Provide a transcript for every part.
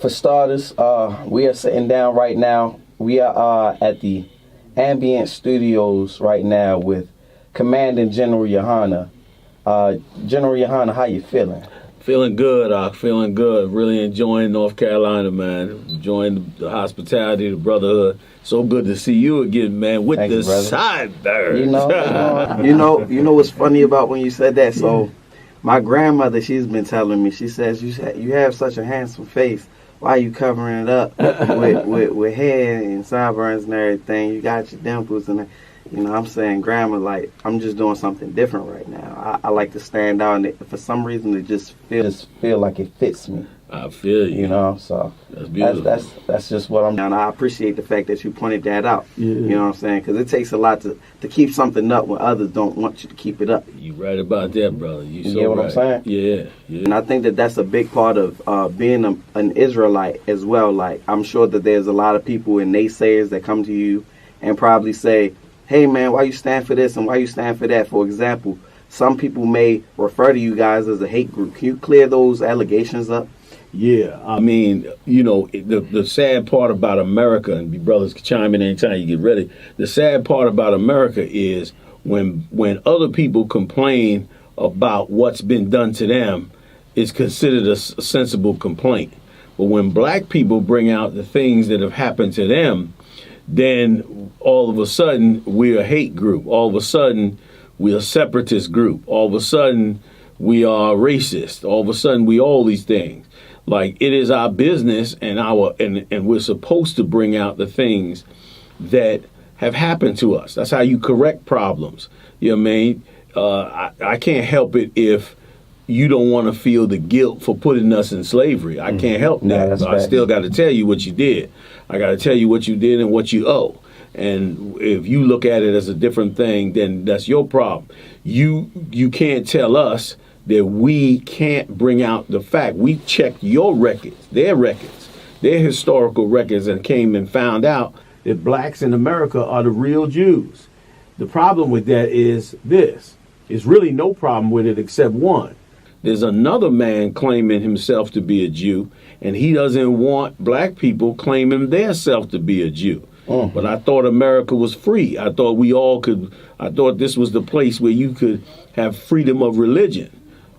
For starters, we are sitting down right now. We are at the Ambient Studios right now with Commanding General Yohana. General Yohana, how you feeling? Feeling good, feeling good. Really enjoying North Carolina, man. Enjoying the hospitality, the brotherhood. So good to see you again, man, with Thank the you, brother. sideburns. You know what's funny about when you said that? So, my grandmother, she's been telling me, she says, you have such a handsome face. Why are you covering it up with hair and sideburns and everything? You got your dimples and, I'm saying, Grandma, like, I'm just doing something different right now. I like to stand out, and for some reason, it just feel like it fits me. I feel you. So that's beautiful. That's just what I'm doing. I appreciate the fact that you pointed that out. Yeah. You know what I'm saying? Because it takes a lot to keep something up when others don't want you to keep it up. You right about that, brother. You so get what right. I'm saying? Yeah. And I think that that's a big part of being an Israelite as well. Like, I'm sure that there's a lot of people and naysayers that come to you and probably say, hey, man, why you stand for this and why you stand for that? For example, some people may refer to you guys as a hate group. Can you clear those allegations up? Yeah, I mean, the sad part about America, and you brothers can chime in anytime you get ready, the sad part about America is when other people complain about what's been done to them, it's considered a sensible complaint. But when black people bring out the things that have happened to them, then all of a sudden we're a hate group. All of a sudden we're a separatist group. All of a sudden we are racist. All of a sudden we all these things. Like, it is our business and we're supposed to bring out the things that have happened to us. That's how you correct problems. You know what I mean? I can't help it if you don't want to feel the guilt for putting us in slavery. I can't help that. I still got to tell you what you did. I got to tell you what you did and what you owe. And if you look at it as a different thing, then that's your problem. You can't tell us that we can't bring out the fact. We checked your records, their historical records, and came and found out that blacks in America are the real Jews. The problem with that is this. There's really no problem with it except one. There's another man claiming himself to be a Jew, and he doesn't want black people claiming themselves to be a Jew. But I thought America was free. I thought I thought this was the place where you could have freedom of religion.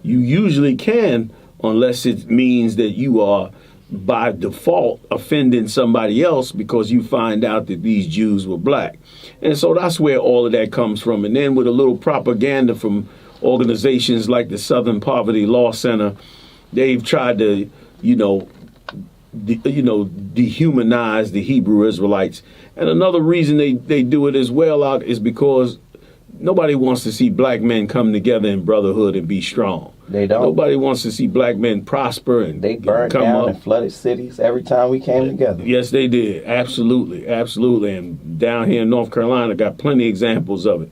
You usually can, unless it means that you are by default offending somebody else because you find out that these Jews were black. And so that's where all of that comes from. And then with a little propaganda from organizations like the Southern Poverty Law Center, they've tried to, dehumanize the Hebrew Israelites. And another reason they do it as well is because nobody wants to see black men come together in brotherhood and be strong. They don't. Nobody wants to see black men prosper and they burned come down up. and flooded cities every time we came together. Yes, they did. Absolutely. And down here in North Carolina, got plenty of examples of it.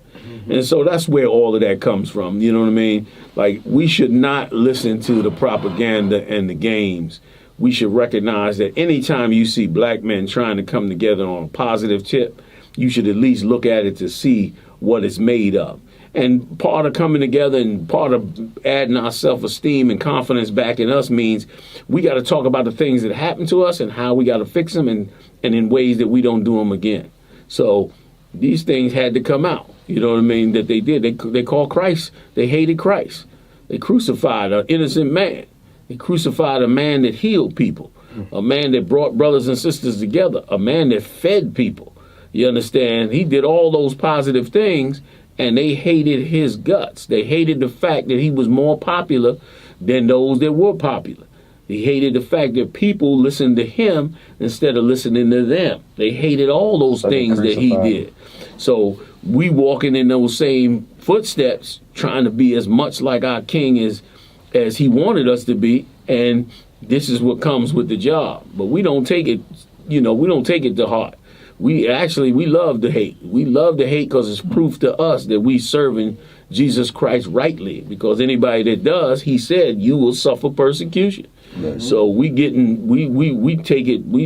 And so that's where all of that comes from. You know what I mean? Like, we should not listen to the propaganda and the games. We should recognize that anytime you see black men trying to come together on a positive tip, you should at least look at it to see what it's made of. And part of coming together and part of adding our self-esteem and confidence back in us means we got to talk about the things that happened to us and how we got to fix them and in ways that we don't do them again. So these things had to come out. You know what I mean? That they did. They called Christ. They hated Christ. They crucified an innocent man. They crucified a man that healed people, a man that brought brothers and sisters together, a man that fed people. You understand? He did all those positive things, and they hated his guts. They hated the fact that he was more popular than those that were popular. They hated the fact that people listened to him instead of listening to them. They hated all those things that he did. So we walking in those same footsteps, trying to be as much like our king as he wanted us to be, and this is what comes with the job. But we don't take it, we don't take it to heart. We love the hate. We love the hate because it's proof to us that we serving Jesus Christ rightly. Because anybody that does, he said, you will suffer persecution. Mm-hmm. So we take it. We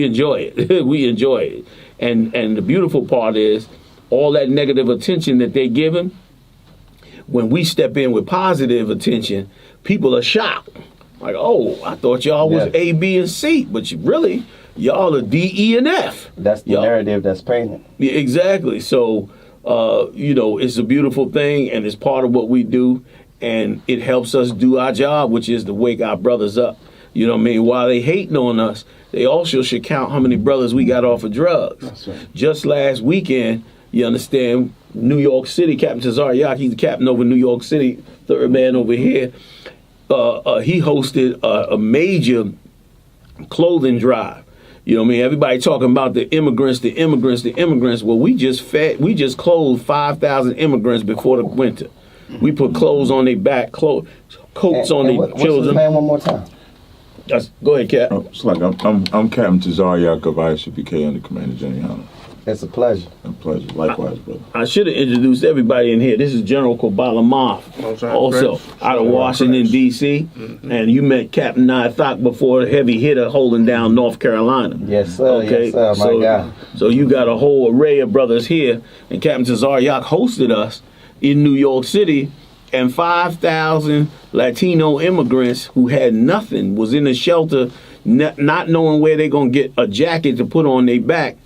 enjoy it. We enjoy it. And the beautiful part is all that negative attention that they give him. When we step in with positive attention, people are shocked. Like, oh, I thought y'all was A, B, and C, but y'all are D, E, and F. That's the narrative that's painted. Yeah, exactly. So, it's a beautiful thing, and it's part of what we do, and it helps us do our job, which is to wake our brothers up. You know what I mean? While they hating on us, they also should count how many brothers we got off of drugs. That's right. Just last weekend, you understand, New York City, Captain Tazariak, he's the captain over New York City, third man over here. He hosted a major clothing drive. You know what I mean? Everybody talking about the immigrants. Well, we just clothed 5,000 immigrants before the winter. We put clothes on their back, coats on their children. What's his name one more time? Go ahead, Cap. It's like I'm Captain Tazariak of ISUPK under Commander Jenny. It's a pleasure. A pleasure. Likewise, brother. I should have introduced everybody in here. This is General Kobala Moff, also out of Washington, D.C. And you met Captain Nathak before, the heavy hitter holding down North Carolina. Yes, sir. Okay? Yes, sir, my guy. So you got a whole array of brothers here. And Captain Tazariak hosted us in New York City. And 5,000 Latino immigrants who had nothing was in a shelter, not knowing where they're going to get a jacket to put on their back.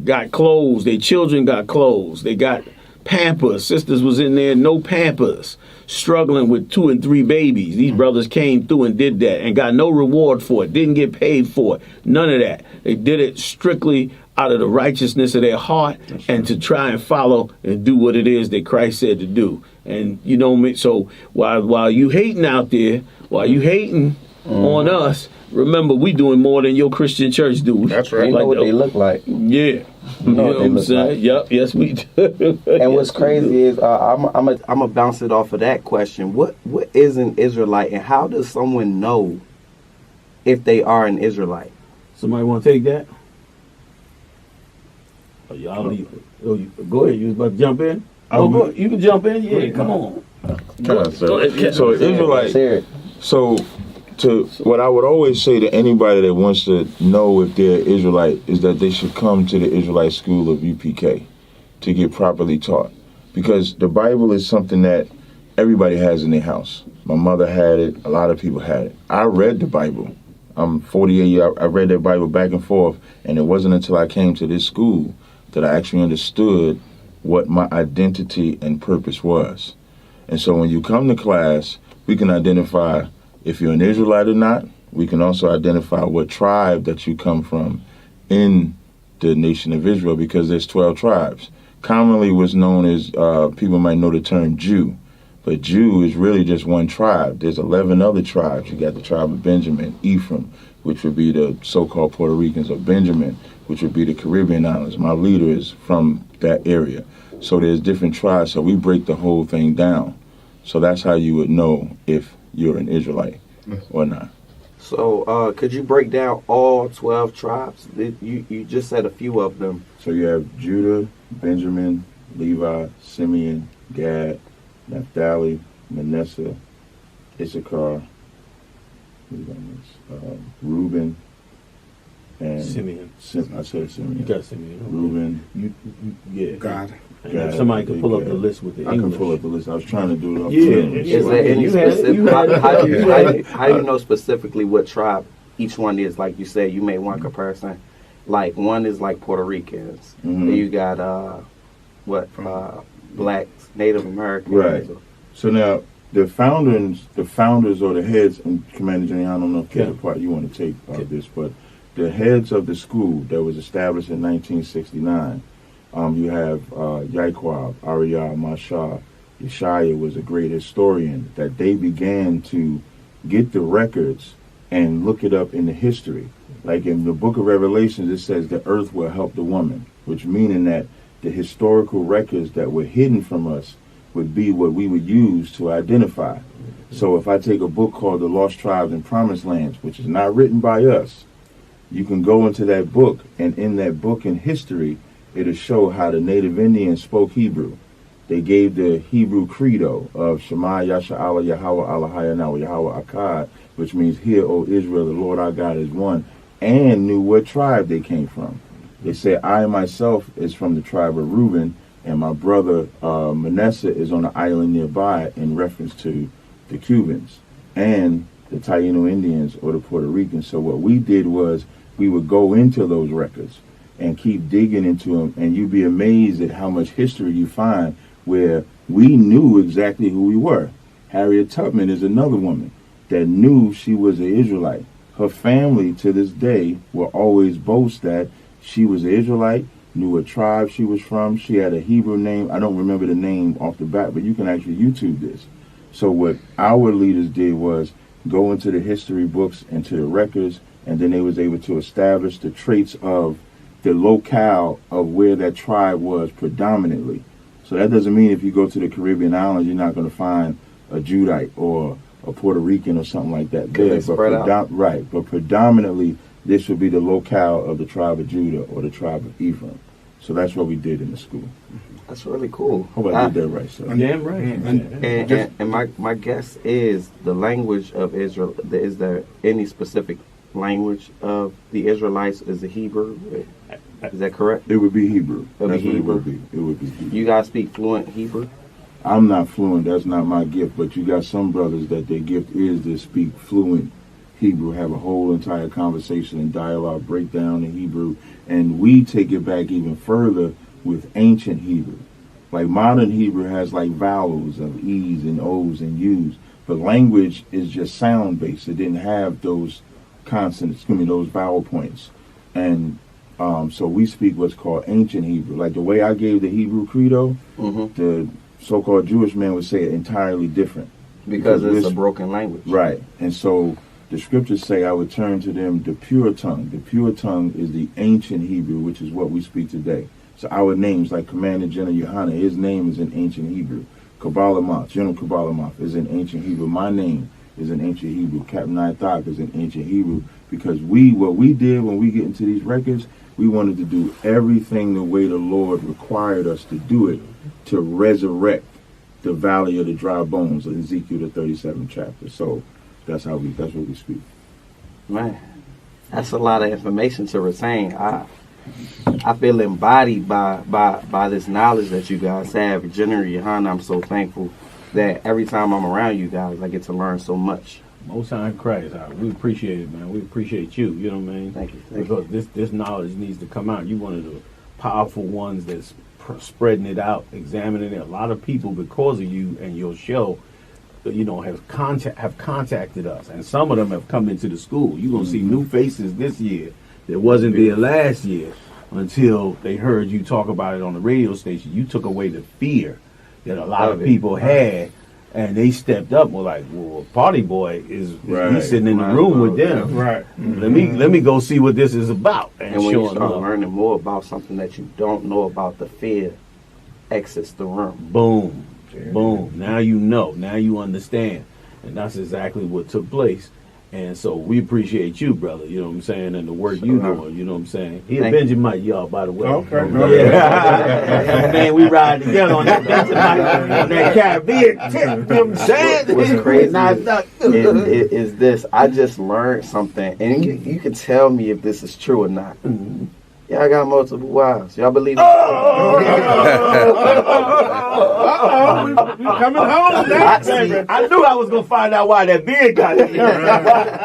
Got clothes. Their children got clothes. They got Pampers. Sisters was in there, no Pampers, struggling with 2 and 3 babies. These brothers came through and did that and got no reward for it, didn't get paid for it, none of that. They did it strictly out of the righteousness of their heart and to try and follow and do what it is that Christ said to do. And you know, so while you hating out there, while you hating on us, remember we doing more than your Christian church do. That's right. You know what they look like. Yeah. You know what I'm saying? Like. Yep. Yes, we do. And what's crazy is I'm a bounce it off of that question. What is an Israelite, and how does someone know if they are an Israelite? Somebody want to take that? Oh, y'all go ahead. You was about to jump in? Go. You can jump in. Yeah, come on. So Israelite. So what I would always say to anybody that wants to know if they're Israelite is that they should come to the Israelite School of UPK to get properly taught, because the Bible is something that everybody has in their house. My mother had it. A lot of people had it. I read the Bible. I'm 48 years. I read that Bible back and forth, and it wasn't until I came to this school that I actually understood what my identity and purpose was. And so when you come to class, we can identify if you're an Israelite or not. We can also identify what tribe that you come from in the nation of Israel, because there's 12 tribes. Commonly what's known as, people might know the term Jew, but Jew is really just one tribe. There's 11 other tribes. You got the tribe of Benjamin, Ephraim, which would be the so-called Puerto Ricans, of Benjamin, which would be the Caribbean islands. My leader is from that area. So there's different tribes, so we break the whole thing down. So that's how you would know if you're an Israelite or not. So could you break down all 12 tribes? You just said a few of them. So you have Judah, Benjamin, Levi, Simeon, Gad, Naphtali, Manasseh, Issachar, Reuben, and Simeon. I said Simeon. You got Simeon. Reuben. Yeah. God. Somebody could pull up the list with the English. I can pull up the list. I was trying to do it off. Is there any specific? How do you know specifically what tribe each one is? Like you said, you made one comparison. Like one is like Puerto Ricans. Then you got blacks, Native Americans. Right. So now the founders or the heads, and Commander Jenny, I don't know if that's the part you want to take of this, but the heads of the school that was established in 1969. You have Yaquab, Ariyah, Mashah, Yeshaya was a great historian, that they began to get the records and look it up in the history. Like in the book of Revelations, it says the earth will help the woman, which meaning that the historical records that were hidden from us would be what we would use to identify. So if I take a book called The Lost Tribes and Promised Lands, which is not written by us, you can go into that book, and in that book in history, it'll show how the native Indians spoke Hebrew. They gave the Hebrew credo of Shema Yasha Allah Yahweh Allahayana Yahweh Akkad, which means, hear, O Israel, the Lord our God is one, and knew what tribe they came from. They say, I myself is from the tribe of Reuben, and my brother Manasseh is on an island nearby, in reference to the Cubans. And the Taino Indians or the Puerto Ricans. So what we did was we would go into those records and keep digging into them, and you'd be amazed at how much history you find where we knew exactly who we were. Harriet Tubman is another woman that knew she was an Israelite. Her family to this day will always boast that she was an Israelite, knew what tribe she was from. She had a Hebrew name. I don't remember the name off the bat, but you can actually YouTube this. So what our leaders did was go into the history books, into the records, and then they was able to establish the traits of the locale of where that tribe was predominantly. So that doesn't mean if you go to the Caribbean islands, you're not going to find a Judite or a Puerto Rican or something like that there. Right, but predominantly this would be the locale of the tribe of Judah or the tribe of Ephraim. So that's what we did in the school. That's really cool. Hope I did that right, sir. Damn right. And my guess is the language of Israel. Is there any specific language of the Israelites? Is the Hebrew? Is that correct? It would be Hebrew. It would be Hebrew. It would be Hebrew. You guys speak fluent Hebrew? I'm not fluent. That's not my gift. But you got some brothers that their gift is to speak fluent Hebrew, have a whole entire conversation and dialogue, break down in Hebrew. And we take it back even further with ancient Hebrew. Like modern Hebrew has like vowels of E's and O's and U's. But language is just sound based. It didn't have those consonants, those vowel points. And so we speak what's called ancient Hebrew. Like the way I gave the Hebrew credo, the so-called Jewish man would say it entirely different. Because it's a broken language. Right. And so the scriptures say I would turn to them the pure tongue. The pure tongue is the ancient Hebrew, which is what we speak today. So our names, like Commander General Yohana, his name is in ancient Hebrew. Kabalamoth, General Kabalamoth is in ancient Hebrew. My name is in ancient Hebrew. Captain Ithak is in ancient Hebrew. Because what we did when we get into these records, we wanted to do everything the way the Lord required us to do it, to resurrect the valley of the dry bones of Ezekiel the 37th chapter. So that's what we speak. Man, that's a lot of information to retain. I feel embodied by this knowledge that you guys have. General Yohana, I'm so thankful that every time I'm around you guys, I get to learn so much. Most High in Christ, we appreciate it, man. We appreciate you. You know what I mean? Thank you. Because this knowledge needs to come out. You're one of the powerful ones that's spreading it out, examining it. A lot of people, because of you and your show, have contacted us, and some of them have come into the school. You're gonna see new faces this year that wasn't there last year until they heard you talk about it on the radio station. You took away the fear that a lot of people had. And they stepped up. Were like, well, Party Boy is he's sitting in the room with them. Right. Let me go see what this is about. And when you start learning more about something that you don't know about, the fear exits the room. Boom, boom. Now you know. Now you understand. And that's exactly what took place. And so we appreciate you, brother, you know what I'm saying, and the work you doing, you know what I'm saying. He a Benjamin, y'all, by the way. Okay. Yeah. Man, we ride together on that Benjamin, on that Caribbean tip, you know what I'm saying? What's crazy is this. I just learned something, and you can tell me if this is true or not. Y'all got multiple wives. Y'all believe it? We coming home now, baby. I knew I was going to find out why that beard got in there.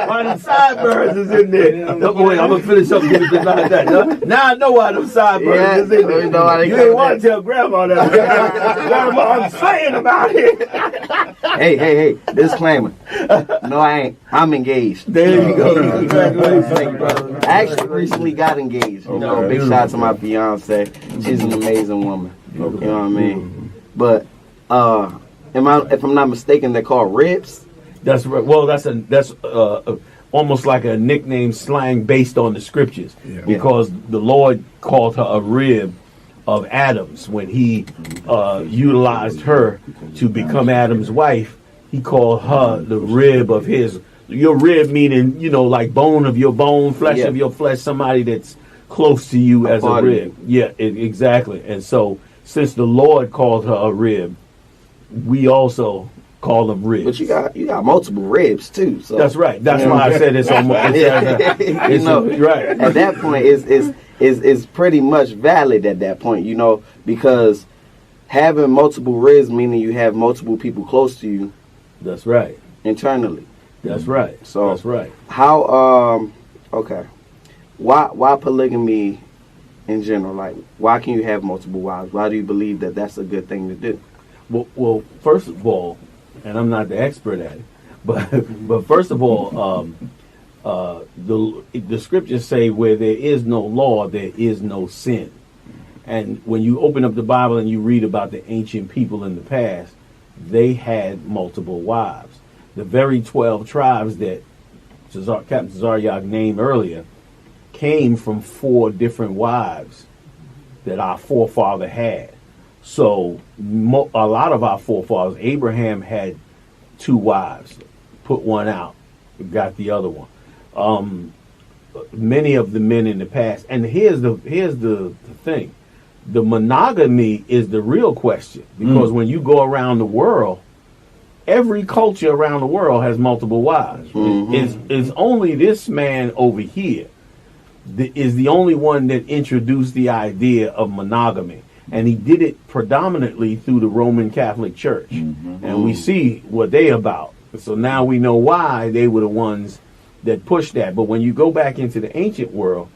Why them sideburns is in there. No, wait, I'm going to finish up with this like that. Now I know why them sideburns is in there. You didn't want to tell Grandma that. Grandma, I'm saying about it. Hey, disclaimer. No, I ain't. I'm engaged. There you go. Congratulations. Thank you, brother. I actually recently got engaged. You know, big shout out to my fiance. She's an amazing woman. You know what I mean? But if I'm not mistaken, they're called ribs. That's right. Well, that's almost like a nickname slang based on the scriptures, because the Lord called her a rib of Adam's when he utilized her to become Adam's wife. He called her the rib of his. Your rib meaning, like bone of your bone, flesh of your flesh, somebody that's close to you as a rib. Yeah, exactly. And so, since the Lord called her a rib, we also call them ribs. But you got multiple ribs too. So that's right. That's why I said it's almost. Right. At that point, is pretty much valid at that point. Because having multiple ribs meaning you have multiple people close to you. That's right. Internally. That's right. So that's right. How okay. Why polygamy in general? Like, why can you have multiple wives? Why do you believe that that's a good thing to do? Well, first of all, and I'm not the expert at it, but first of all, the scriptures say where there is no law, there is no sin. And when you open up the Bible and you read about the ancient people in the past, they had multiple wives. The very 12 tribes that Captain Zaryak named earlier came from 4 different wives that our forefather had. So a lot of our forefathers, Abraham had 2 wives, put one out, got the other one. Many of the men in the past, and here's the thing, the monogamy is the real question, because when you go around the world, every culture around the world has multiple wives. It's only this man over here is the only one that introduced the idea of monogamy. And he did it predominantly through the Roman Catholic Church. And we see what they about. So now we know why they were the ones that pushed that. But when you go back into the ancient world,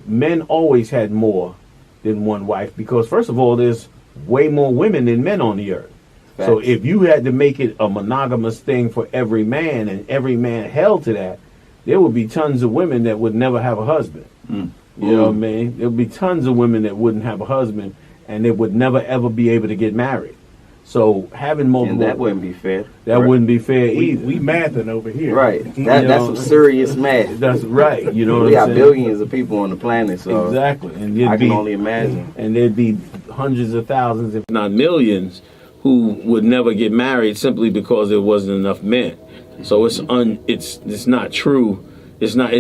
men always had more than one wife, because first of all, there's way more women than men on the earth. Facts. So if you had to make it a monogamous thing for every man, and every man held to that, there would be tons of women that would never have a husband. You know what I mean? There would be tons of women that wouldn't have a husband, and they would never ever be able to get married. So having multiple, and that wouldn't be fair. That wouldn't be fair either. We mathing over here, right? That's some serious math. That's right. You know, we got billions of people on the planet, so exactly. And I can only imagine. And there'd be hundreds of thousands, if not millions, who would never get married simply because there wasn't enough men. So it's not true. It's not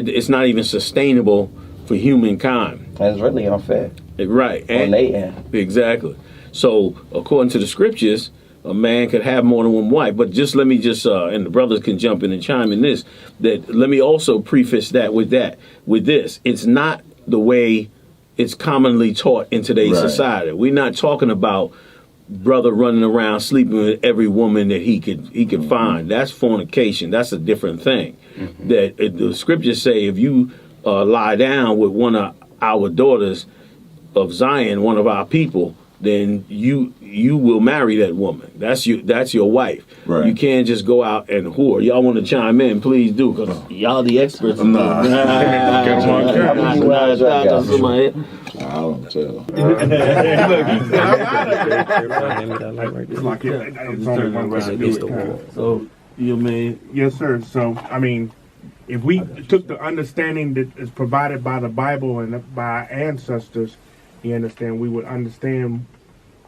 even sustainable for humankind. That's really unfair. Right. On their end. Exactly. So according to the scriptures, a man could have more than one wife. But let me and the brothers can jump in and chime in this, that let me also preface that with this. It's not the way it's commonly taught in today's society. We're not talking about brother running around sleeping with every woman that he could find. That's fornication. That's a different thing. That the scriptures say if you lie down with one of our daughters of Zion, one of our people, then you will marry that woman. That's your wife. Right. You can't just go out and whore. Y'all want to chime in? Please do, because y'all the experts. Nah. I don't tell. So you mean? Yes, sir. So I mean, if we took the understanding that is provided by the Bible and by our ancestors, you understand, we would understand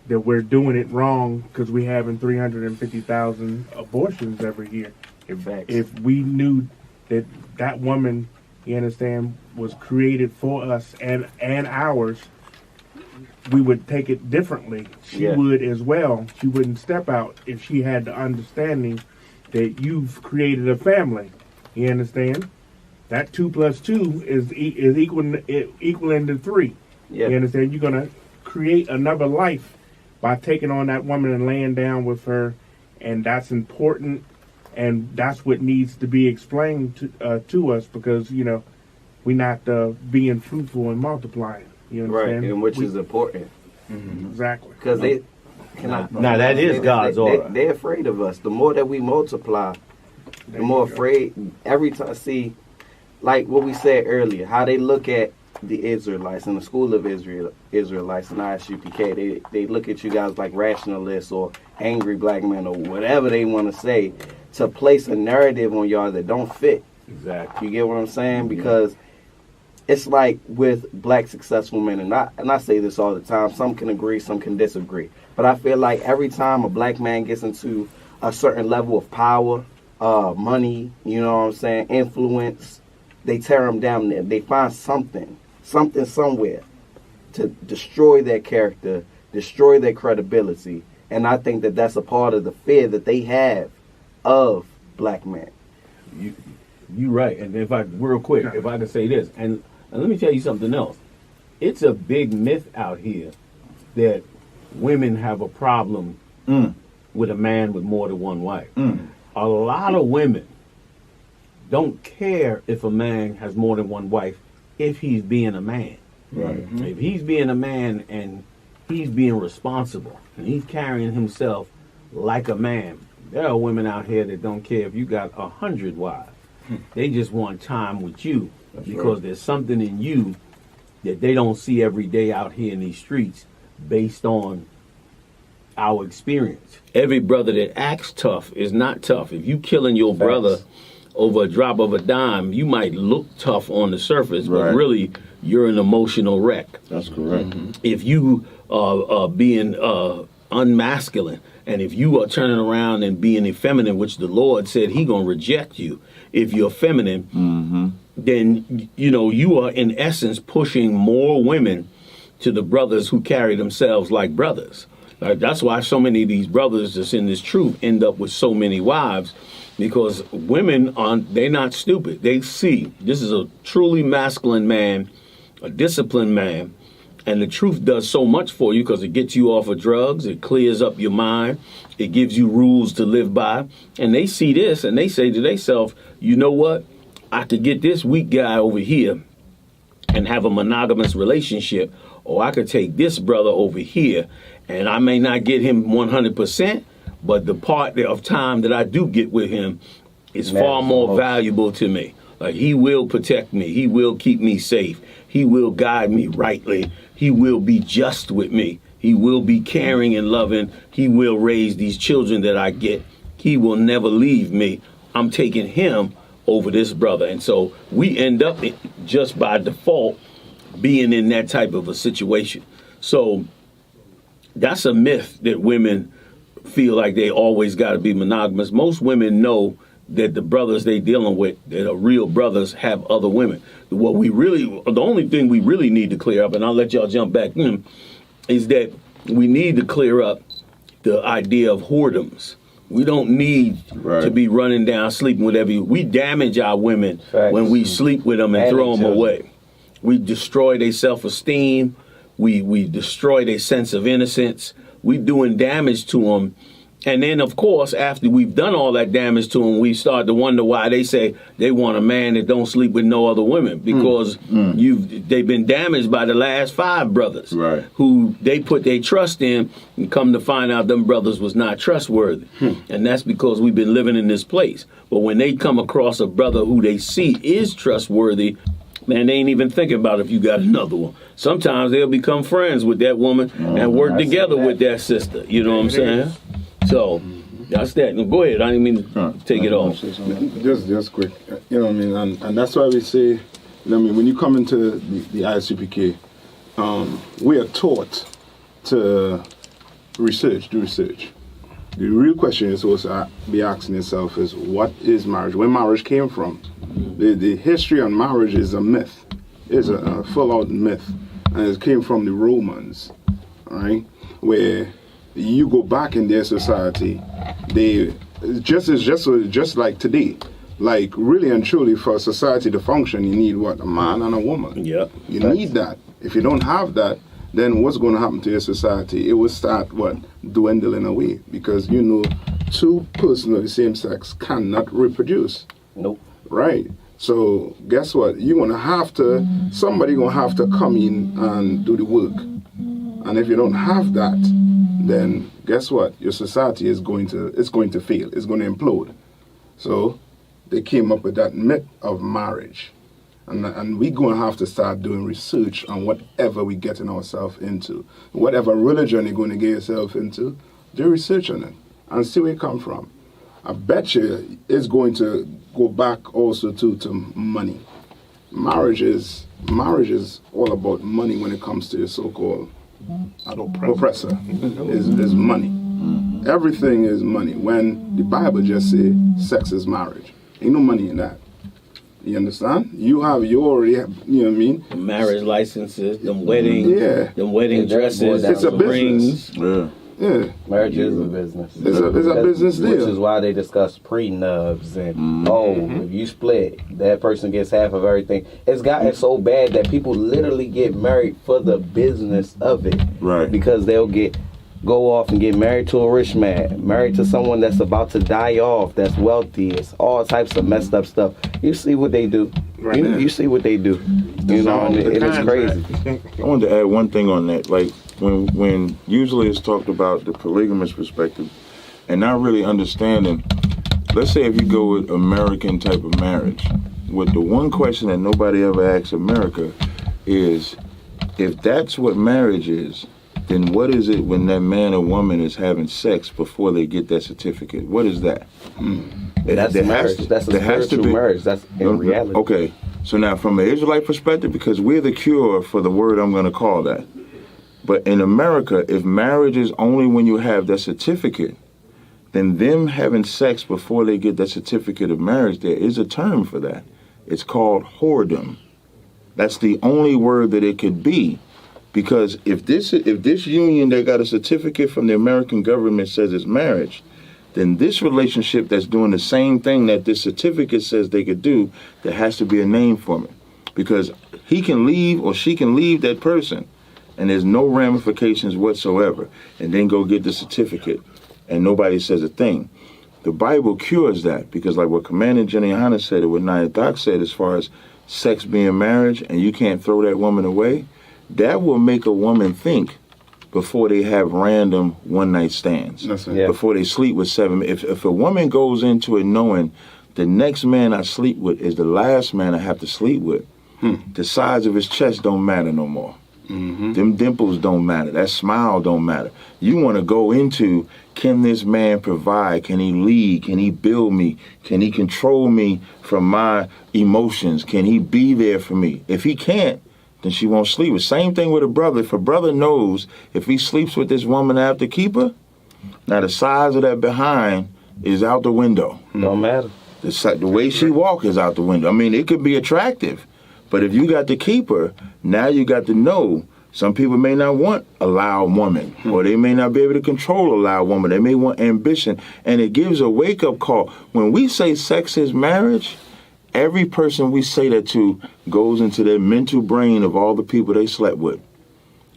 that we're doing it wrong because we having 350,000 abortions every year. If we knew that woman, you understand, was created for us and ours, we would take it differently. She would as well. She wouldn't step out if she had the understanding that you've created a family. You understand? That 2 + 2 is equaling to 3. You understand? You're gonna create another life by taking on that woman and laying down with her, and that's important, and that's what needs to be explained to us, because we're not being fruitful and multiplying. You understand? Right, and which is important. Exactly. Because that is God's order. They're afraid of us. The more that we multiply, the more afraid. Every time, see, like what we said earlier, how they look at the Israelites and the school of Israelites and ISUPK, they look at you guys like rationalists or angry black men or whatever they want to say, to place a narrative on y'all that don't fit. Exactly. You get what I'm saying? Because it's like with black successful men, and I say this all the time, some can agree, some can disagree, but I feel like every time a black man gets into a certain level of power, money, you know what I'm saying, influence, they tear them down. They find something somewhere to destroy their character, destroy their credibility. And I think that that's a part of the fear that they have of black men. You right. And if I can say this, and let me tell you something else. It's a big myth out here that women have a problem with a man with more than one wife. a lot of women don't care if a man has more than one wife if he's being a man. Right. If he's being a man and he's being responsible and he's carrying himself like a man, there are women out here that don't care if you got 100 wives. They just want time with you because there's something in you that they don't see every day out here in these streets based on our experience. Every brother that acts tough is not tough. If you killing your brother over a drop of a dime, you might look tough on the surface, but really you're an emotional wreck. That's correct. If you are being unmasculine, and if you are turning around and being effeminate, which the Lord said he gonna reject you if you're feminine, then you are in essence pushing more women to the brothers who carry themselves like brothers. That's why so many of these brothers that's in this truth end up with so many wives, because women they're not stupid. They see this is a truly masculine man, a disciplined man, and the truth does so much for you because it gets you off of drugs, it clears up your mind, it gives you rules to live by, and they see this and they say to themselves, you know what? I could get this weak guy over here and have a monogamous relationship, or I could take this brother over here and I may not get him 100%, but the part of time that I do get with him is far more valuable to me. Like, he will protect me. He will keep me safe. He will guide me rightly. He will be just with me. He will be caring and loving. He will raise these children that I get. He will never leave me. I'm taking him over this brother. And so we end up just by default being in that type of a situation. So that's a myth that women feel like they always got to be monogamous. Most women know that the brothers they dealing with, that are real brothers, have other women. The only thing we really need to clear up, and I'll let y'all jump back in, is that we need to clear up the idea of whoredoms. We don't need to be running down, sleeping with we damage our women when we sleep with them and throw them away. We destroy their self-esteem. We destroy their sense of innocence. We doing damage to them. And then, of course, after we've done all that damage to them, we start to wonder why they say they want a man that don't sleep with no other women, because they've been damaged by the last 5 brothers who they put their trust in, and come to find out them brothers was not trustworthy. And that's because we've been living in this place. But when they come across a brother who they see is trustworthy, man, they ain't even thinking about if you got another one. Sometimes they'll become friends with that woman and work together with that sister. You know what I'm saying? So that's that. Go ahead. I didn't mean to take it off. Just quick. You know what I mean? And that's why we say, you know what I mean, when you come into the ISUPK, we are taught to do research. The real question you're supposed to be asking yourself is, what is marriage? Where marriage came from? The history on marriage is a myth. It's a full-out myth. And it came from the Romans, right? Where you go back in their society, they just like today. Like, really and truly, for society to function, you need what? A man and a woman. Yeah. You need that. If you don't have that, then what's going to happen to your society? It will start, dwindling away. Because, 2 persons of the same sex cannot reproduce. Nope. Right. So, guess what? Somebody going to have to come in and do the work. And if you don't have that, then guess what? Your society is going to fail. It's going to implode. So they came up with that myth of marriage. And we're going to have to start doing research on whatever we're getting ourselves into. Whatever religion you're going to get yourself into, do research on it and see where it comes from. I bet you it's going to go back also to money. Marriage is all about money when it comes to the so-called oppressor. Is money. Everything is money. When the Bible just says sex is marriage, ain't no money in that. You understand? You already have, you know what I mean? The marriage licenses, them wedding dresses, it's a business. Yeah. Marriage is a business. It's a business deal. Which is why they discuss prenubs and if you split, that person gets half of everything. It's gotten so bad that people literally get married for the business of it. Right. Because they'll get go off and get married to a rich man, married to someone that's about to die off, that's wealthy. It's all types of messed up stuff. You see what they do. Right. You see what they do. You know, and it is crazy. I wanted to add one thing on that. Like when usually it's talked about the polygamous perspective, and not really understanding. Let's say if you go with American type of marriage, with the one question that nobody ever asks America is, if that's what marriage is, then what is it when that man or woman is having sex before they get that certificate? What is that? That's marriage. That's a spiritual marriage. That's in reality. Okay. So now from an Israelite perspective, because we're the cure for the word I'm going to call that. But in America, if marriage is only when you have that certificate, then them having sex before they get that certificate of marriage, there is a term for that. It's called whoredom. That's the only word that it could be. Because if this union that got a certificate from the American government says it's marriage, then this relationship that's doing the same thing that this certificate says they could do, there has to be a name for it. Because he can leave or she can leave that person, and there's no ramifications whatsoever, and then go get the certificate, and nobody says a thing. The Bible cures that, because like what Commander Jenny Hanna said, and what Nia Doc said, as far as sex being marriage, and you can't throw that woman away, that will make a woman think before they have random one-night stands. Yeah. Before they sleep with 7. If a woman goes into it knowing the next man I sleep with is the last man I have to sleep with, the size of his chest don't matter no more. Them dimples don't matter. That smile don't matter. You want to go into, can this man provide? Can he lead? Can he build me? Can he control me from my emotions? Can he be there for me? If he can't, then she won't sleep with. Same thing with a brother. If a brother knows if he sleeps with this woman I have to keep her, now the size of that behind is out the window. Don't matter. The way she walk is out the window. I mean, it could be attractive, but if you got to keep her, now you got to know. Some people may not want a loud woman, or they may not be able to control a loud woman. They may want ambition, and it gives a wake-up call. When we say sex is marriage, every person we say that to goes into their mental brain of all the people they slept with.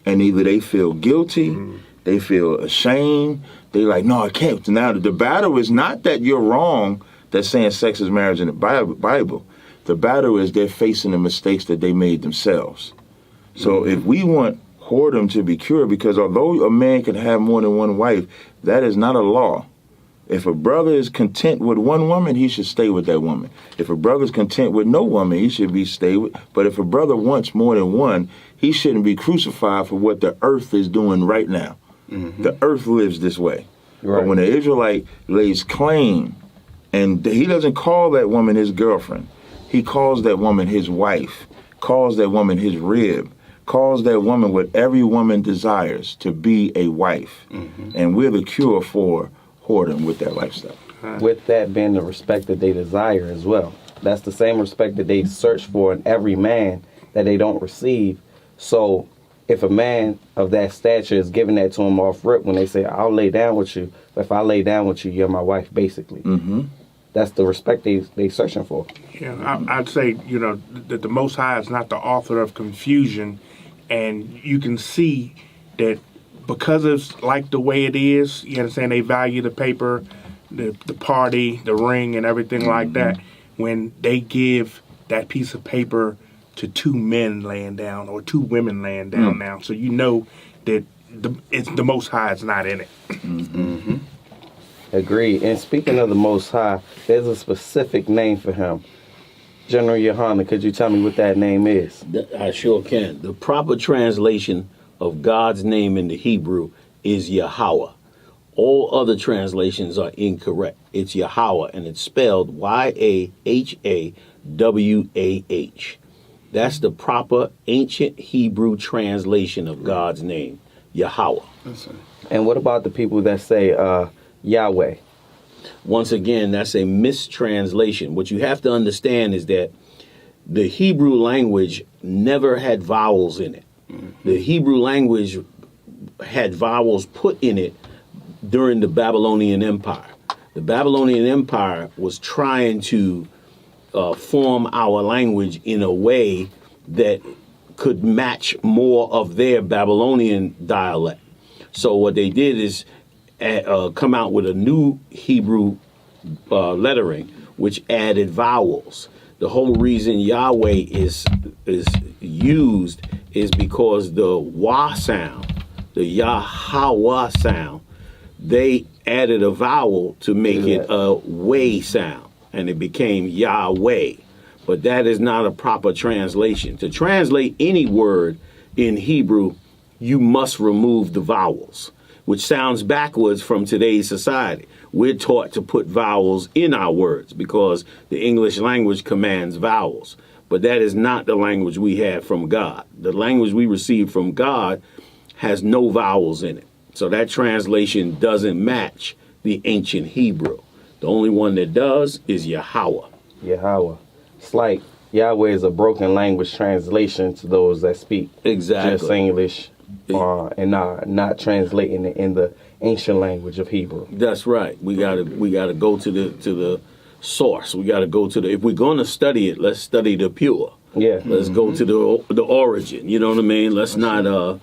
And either they feel guilty, they feel ashamed, they like, no, I can't. Now, the battle is not that you're wrong that's saying sex is marriage in the Bible. The battle is they're facing the mistakes that they made themselves. So if we want whoredom to be cured, because although a man can have more than one wife, that is not a law. If a brother is content with one woman, he should stay with that woman. If a brother is content with no woman, he should be stay with. But if a brother wants more than one, he shouldn't be crucified for what the earth is doing right now. The earth lives this way. Right. But when the Israelite lays claim, and he doesn't call that woman his girlfriend, he calls that woman his wife, calls that woman his rib, calls that woman what every woman desires, to be a wife. And we're the cure for whoredom with that lifestyle. With that being the respect that they desire as well. That's the same respect that they search for in every man that they don't receive. So if a man of that stature is giving that to him off rip when they say, I'll lay down with you, but if I lay down with you, you're my wife, basically. That's the respect they searching for. Yeah, I'd say, that the Most High is not the author of confusion, and you can see that because it's like the way it is, you understand, they value the paper, the party, the ring, and everything like that. When they give that piece of paper to 2 men laying down or 2 women laying down now, so you know that the Most High is not in it. Agreed. And speaking of the Most High, there's a specific name for him. General Yohana, could you tell me what that name is? I sure can. The proper translation of God's name in the Hebrew is Yahweh. All other translations are incorrect. It's Yahweh, and it's spelled Yahwah. That's the proper ancient Hebrew translation of God's name, Yahweh. And what about the people that say Yahweh? Once again, that's a mistranslation. What you have to understand is that the Hebrew language never had vowels in it. The Hebrew language had vowels put in it during the Babylonian Empire. The Babylonian Empire was trying to form our language in a way that could match more of their Babylonian dialect. So what they did is come out with a new Hebrew lettering, which added vowels. The whole reason Yahweh is used is because the Wah sound, the Yahweh sound, they added a vowel to make it a way sound, and it became Yahweh. But that is not a proper translation. To translate any word in Hebrew, you must remove the vowels, which sounds backwards from today's society. We're taught to put vowels in our words because the English language commands vowels. But that is not the language we have from God. The language we receive from God has no vowels in it. So that translation doesn't match the ancient Hebrew. The only one that does is Yahweh. Yahweh. It's like Yahweh is a broken language translation to those that speak just English and not translating it in the ancient language of Hebrew. That's right. We gotta go to the source. We gotta go to the. If we're gonna study it, let's study the pure. Yeah. Let's go to the origin. You know what I mean? Let's not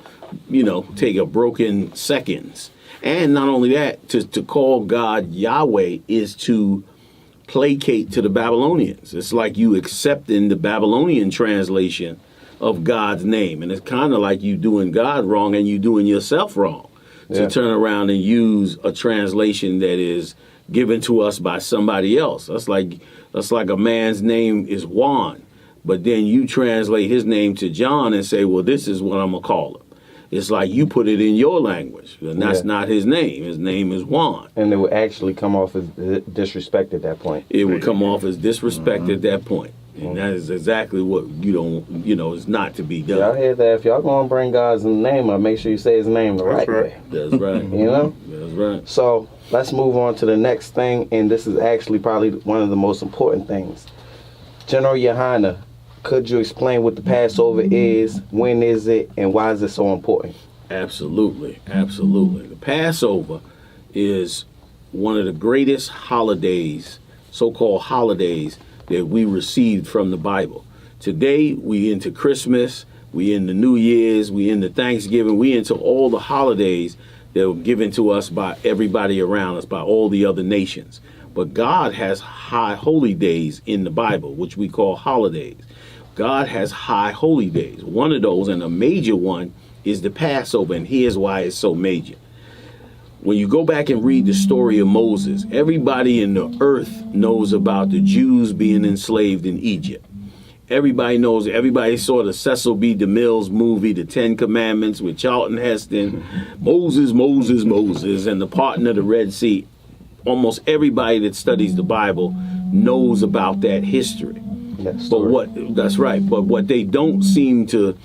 take a broken seconds. And not only that, to call God Yahweh is to placate to the Babylonians. It's like you accepting the Babylonian translation of God's name. And it's kind of like you doing God wrong and you doing yourself wrong to turn around and use a translation that is given to us by somebody else. That's like a man's name is Juan, but then you translate his name to John and say, well, this is what I'm going to call him. It's like you put it in your language, and that's not his name. His name is Juan. And it would actually come off as disrespect at that point. It would come off as disrespect at that point. And that is exactly what is not to be done. Y'all hear that? If y'all going to bring God's name up, make sure you say his name the right way. That's right. That's right. So let's move on to the next thing, and this is actually probably one of the most important things. General Yohana, could you explain what the Passover is, when is it, and why is it so important? Absolutely. The Passover is one of the greatest holidays, so-called holidays, that we received from the Bible. Today, we into Christmas, we into New Year's, we into Thanksgiving, we into all the holidays that were given to us by everybody around us, by all the other nations. But God has high holy days in the Bible, which we call holidays. God has high holy days. One of those, and a major one, is the Passover, and here's why it's so major. When you go back and read the story of Moses, everybody in the earth knows about the Jews being enslaved in Egypt. Everybody saw the Cecil B. DeMille's movie, The 10 Commandments, with Charlton Heston, Moses, and the parting of the Red Sea. Almost everybody that studies the Bible knows about that history. But what they don't seem to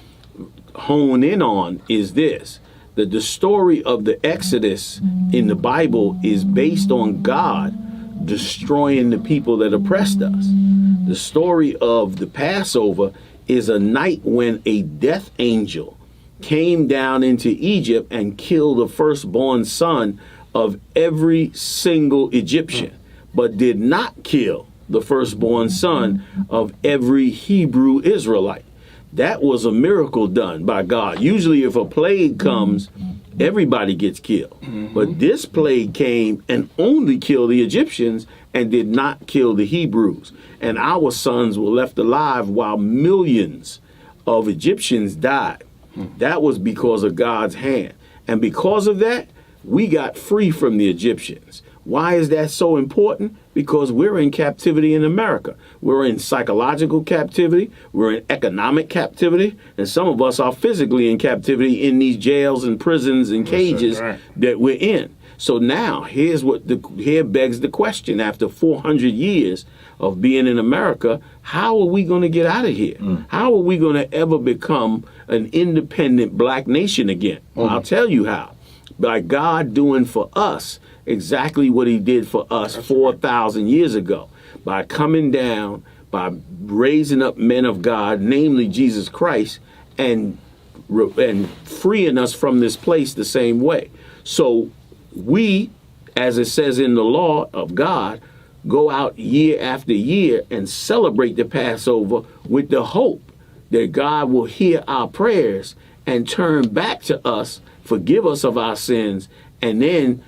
hone in on is this, that the story of the Exodus in the Bible is based on God destroying the people that oppressed us. The story of the Passover is a night when a death angel came down into Egypt and killed the firstborn son of every single Egyptian, but did not kill the firstborn son of every Hebrew Israelite. That was a miracle done by God. Usually if a plague comes, everybody gets killed. But this plague came and only killed the Egyptians and did not kill the Hebrews. And our sons were left alive while millions of Egyptians died. That was because of God's hand. And because of that, we got free from the Egyptians. Why is that so important? Because we're in captivity in America. We're in psychological captivity. We're in economic captivity. And some of us are physically in captivity in these jails and prisons and cages that we're in. So now, here begs the question, after 400 years of being in America, how are we going to get out of here? How are we going to ever become an independent black nation again? I'll tell you how. By God doing for us exactly what he did for us 4,000 years ago, by coming down, by raising up men of God, namely Jesus Christ, and freeing us from this place the same way. So we, as it says in the law of God, go out year after year and celebrate the Passover with the hope that God will hear our prayers and turn back to us forgive us of our sins, and then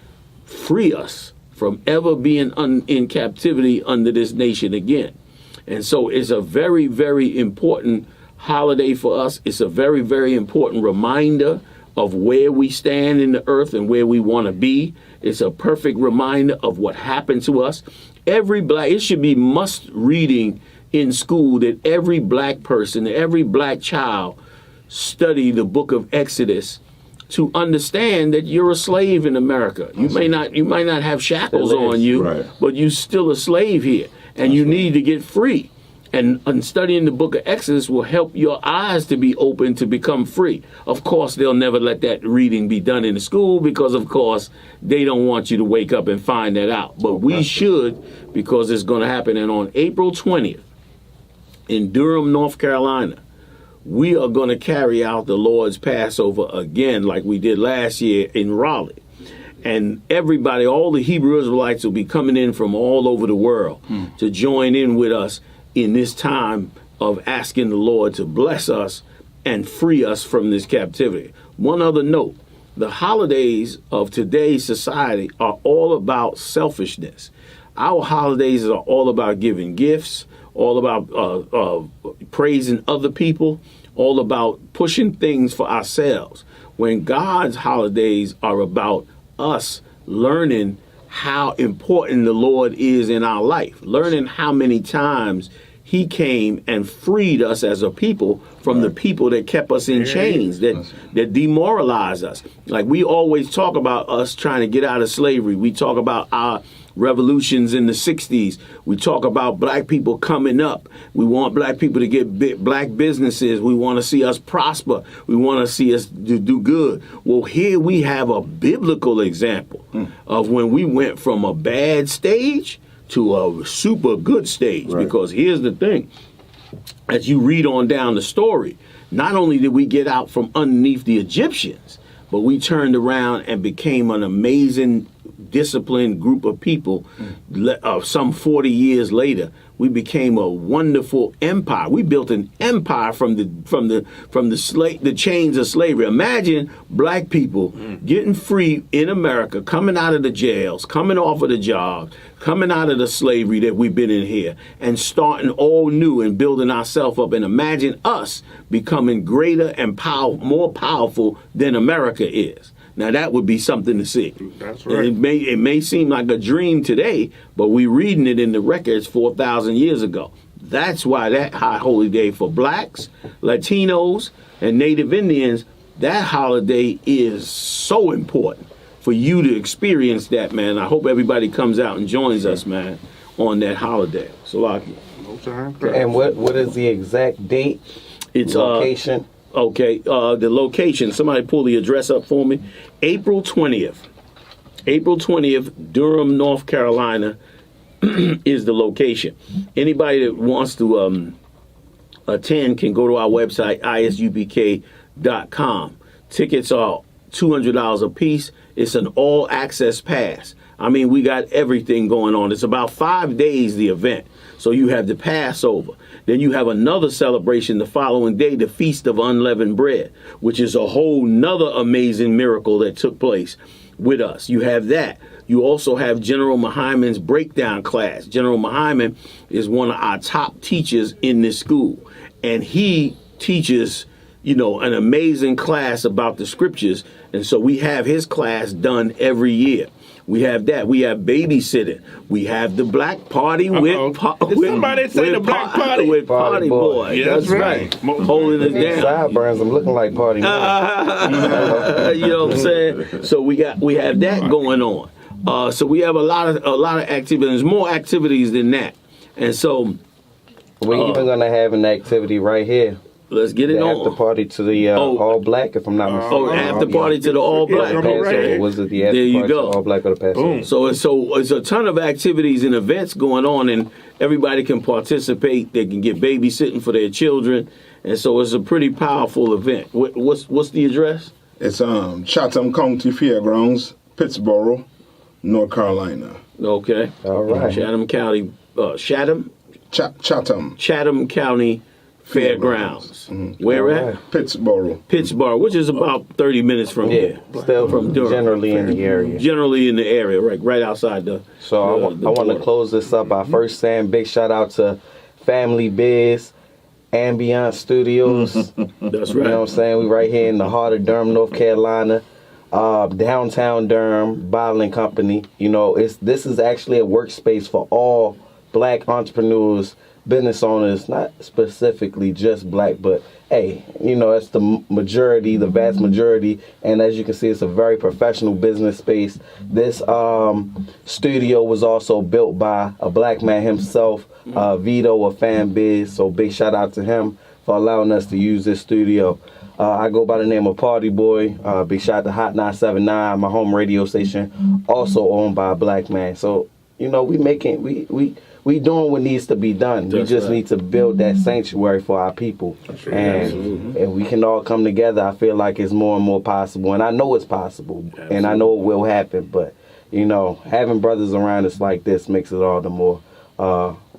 free us from ever being in captivity under this nation again. And so it's a very, very important holiday for us. It's a very, very important reminder of where we stand in the earth and where we want to be. It's a perfect reminder of what happened to us. It should be must reading in school that every black person, every black child study the book of Exodus to understand that you're a slave in America. You might not have shackles on you, right, but you're still a slave here, and you need to get free. And studying the book of Exodus will help your eyes to be open to become free. Of course, they'll never let that reading be done in the school because, of course, they don't want you to wake up and find that out. But we should, because it's going to happen. And on April 20th in Durham, North Carolina, we are going to carry out the Lord's Passover again like we did last year in Raleigh. And everybody, all the Hebrew Israelites will be coming in from all over the world to join in with us in this time of asking the Lord to bless us and free us from this captivity. One other note, the holidays of today's society are all about selfishness. Our holidays are all about giving gifts, all about praising other people, all about pushing things for ourselves. When God's holidays are about us learning how important the Lord is in our life, learning how many times he came and freed us as a people from the people that kept us in chains, that demoralized us. Like we always talk about us trying to get out of slavery. We talk about our revolutions in the 60s. We talk about black people coming up. We want black people to get black businesses. We want to see us prosper. We want to see us do good. Well, here we have a biblical example of when we went from a bad stage to a super good stage. Right. Because here's the thing. As you read on down the story, not only did we get out from underneath the Egyptians, but we turned around and became an amazing, disciplined group of people. Some 40 years later, we became a wonderful empire. We built an empire from the chains of slavery. Imagine black people getting free in America, coming out of the jails, coming off of the jobs, coming out of the slavery that we've been in here, and starting all new and building ourselves up. And imagine us becoming greater and more powerful than America is. Now that would be something to see. That's right. It may seem like a dream today, but we're reading it in the records 4,000 years ago. That's why that high holy day for blacks, Latinos, and Native Indians, that holiday is so important for you to experience that, man. I hope everybody comes out and joins us, man, on that holiday. Salaki. And what is the exact date? It's location. Okay, the location. Somebody pull the address up for me. April 20th. April 20th, Durham, North Carolina is the location. Anybody that wants to attend can go to our website, ISUPK.com. Tickets are $200 a piece. It's an all-access pass. I mean, we got everything going on. It's about 5 days, the event. So you have the Passover. Then you have another celebration the following day, the Feast of Unleavened Bread, which is a whole nother amazing miracle that took place with us. You have that. You also have General Mahaiman's breakdown class. General Mahaiman is one of our top teachers in this school. And he teaches, an amazing class about the scriptures. And so we have his class done every year. We have that. We have babysitting. We have the black party with somebody say the black party with Party Boy. Yeah, that's right. Holding it down. Sideburns. I'm looking like Party Boy. You know what I'm saying? So we have that going on. So we have a lot of activities. There's more activities than that. And so we're even gonna have an activity right here. Let's get it on. After party to the all black, if I'm not mistaken. After party to the all black. Was it the after party to all black or the Passover? So it's a ton of activities and events going on, and everybody can participate. They can get babysitting for their children, and so it's a pretty powerful event. What's the address? It's Chatham County Fairgrounds, Pittsboro, North Carolina. Okay. All right. Chatham County. Chatham Chatham County Fairgrounds. Where at? Pittsburgh, which is about 30 minutes from here. Still from Durham. Generally in the area. Generally in the area, right outside the. So I want to close this up by first saying big shout out to Family Biz, Ambient Studios. That's right. You know what I'm saying? We right here in the heart of Durham, North Carolina. Downtown Durham Bottling Company. You know, this is actually a workspace for all black entrepreneurs, business owners, not specifically just black, but hey, you know, it's the majority, the vast majority. And as you can see, it's a very professional business space. This studio was also built by a black man himself, Vito of Fan Biz. So big shout out to him for allowing us to use this studio. I go by the name of Party Boy. Big shout out to HOT97, my home radio station, also owned by a black man. So, you know, we doing what needs to be done. We just need to build that sanctuary for our people. And if we can all come together, I feel like it's more and more possible. And I know it's possible. Absolutely. And I know it will happen. But, you know, having brothers around us like this makes it all the more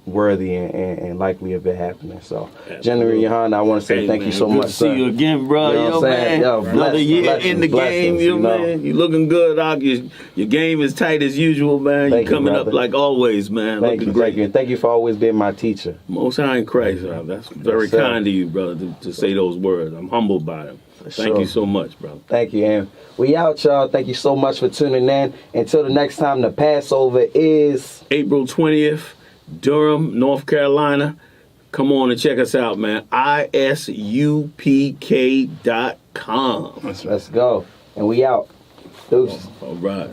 worthy and likely of it happening. So, General Yohan, I want to say thank you so much, sir. See you again, bro. You know man. Another year in the game, man. You looking good, Doc. Your game is tight as usual, man. You coming up like always, man. Thank you. And thank you for always being my teacher. Most High in Christ, that's very kind of you, brother, to say those words. I'm humbled by them. Thank you so much, brother. Thank you, and we out, y'all. Thank you so much for tuning in. Until the next time, the Passover is April 20th. Durham, North Carolina. Come on and check us out, man. ISUPK.com. Let's go. And we out. Deuces. All right.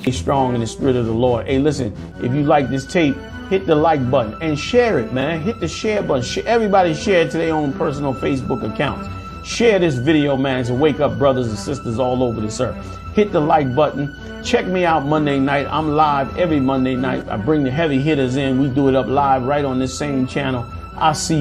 Be strong in the spirit of the Lord. Hey, listen, if you like this tape, hit the like button and share it, man. Hit the share button. Everybody share it to their own personal Facebook accounts. Share this video, man, to wake up brothers and sisters all over this earth. Hit the like button. Check me out Monday night. I'm live every Monday night. I bring the heavy hitters in. We do it up live right on this same channel. I'll see you.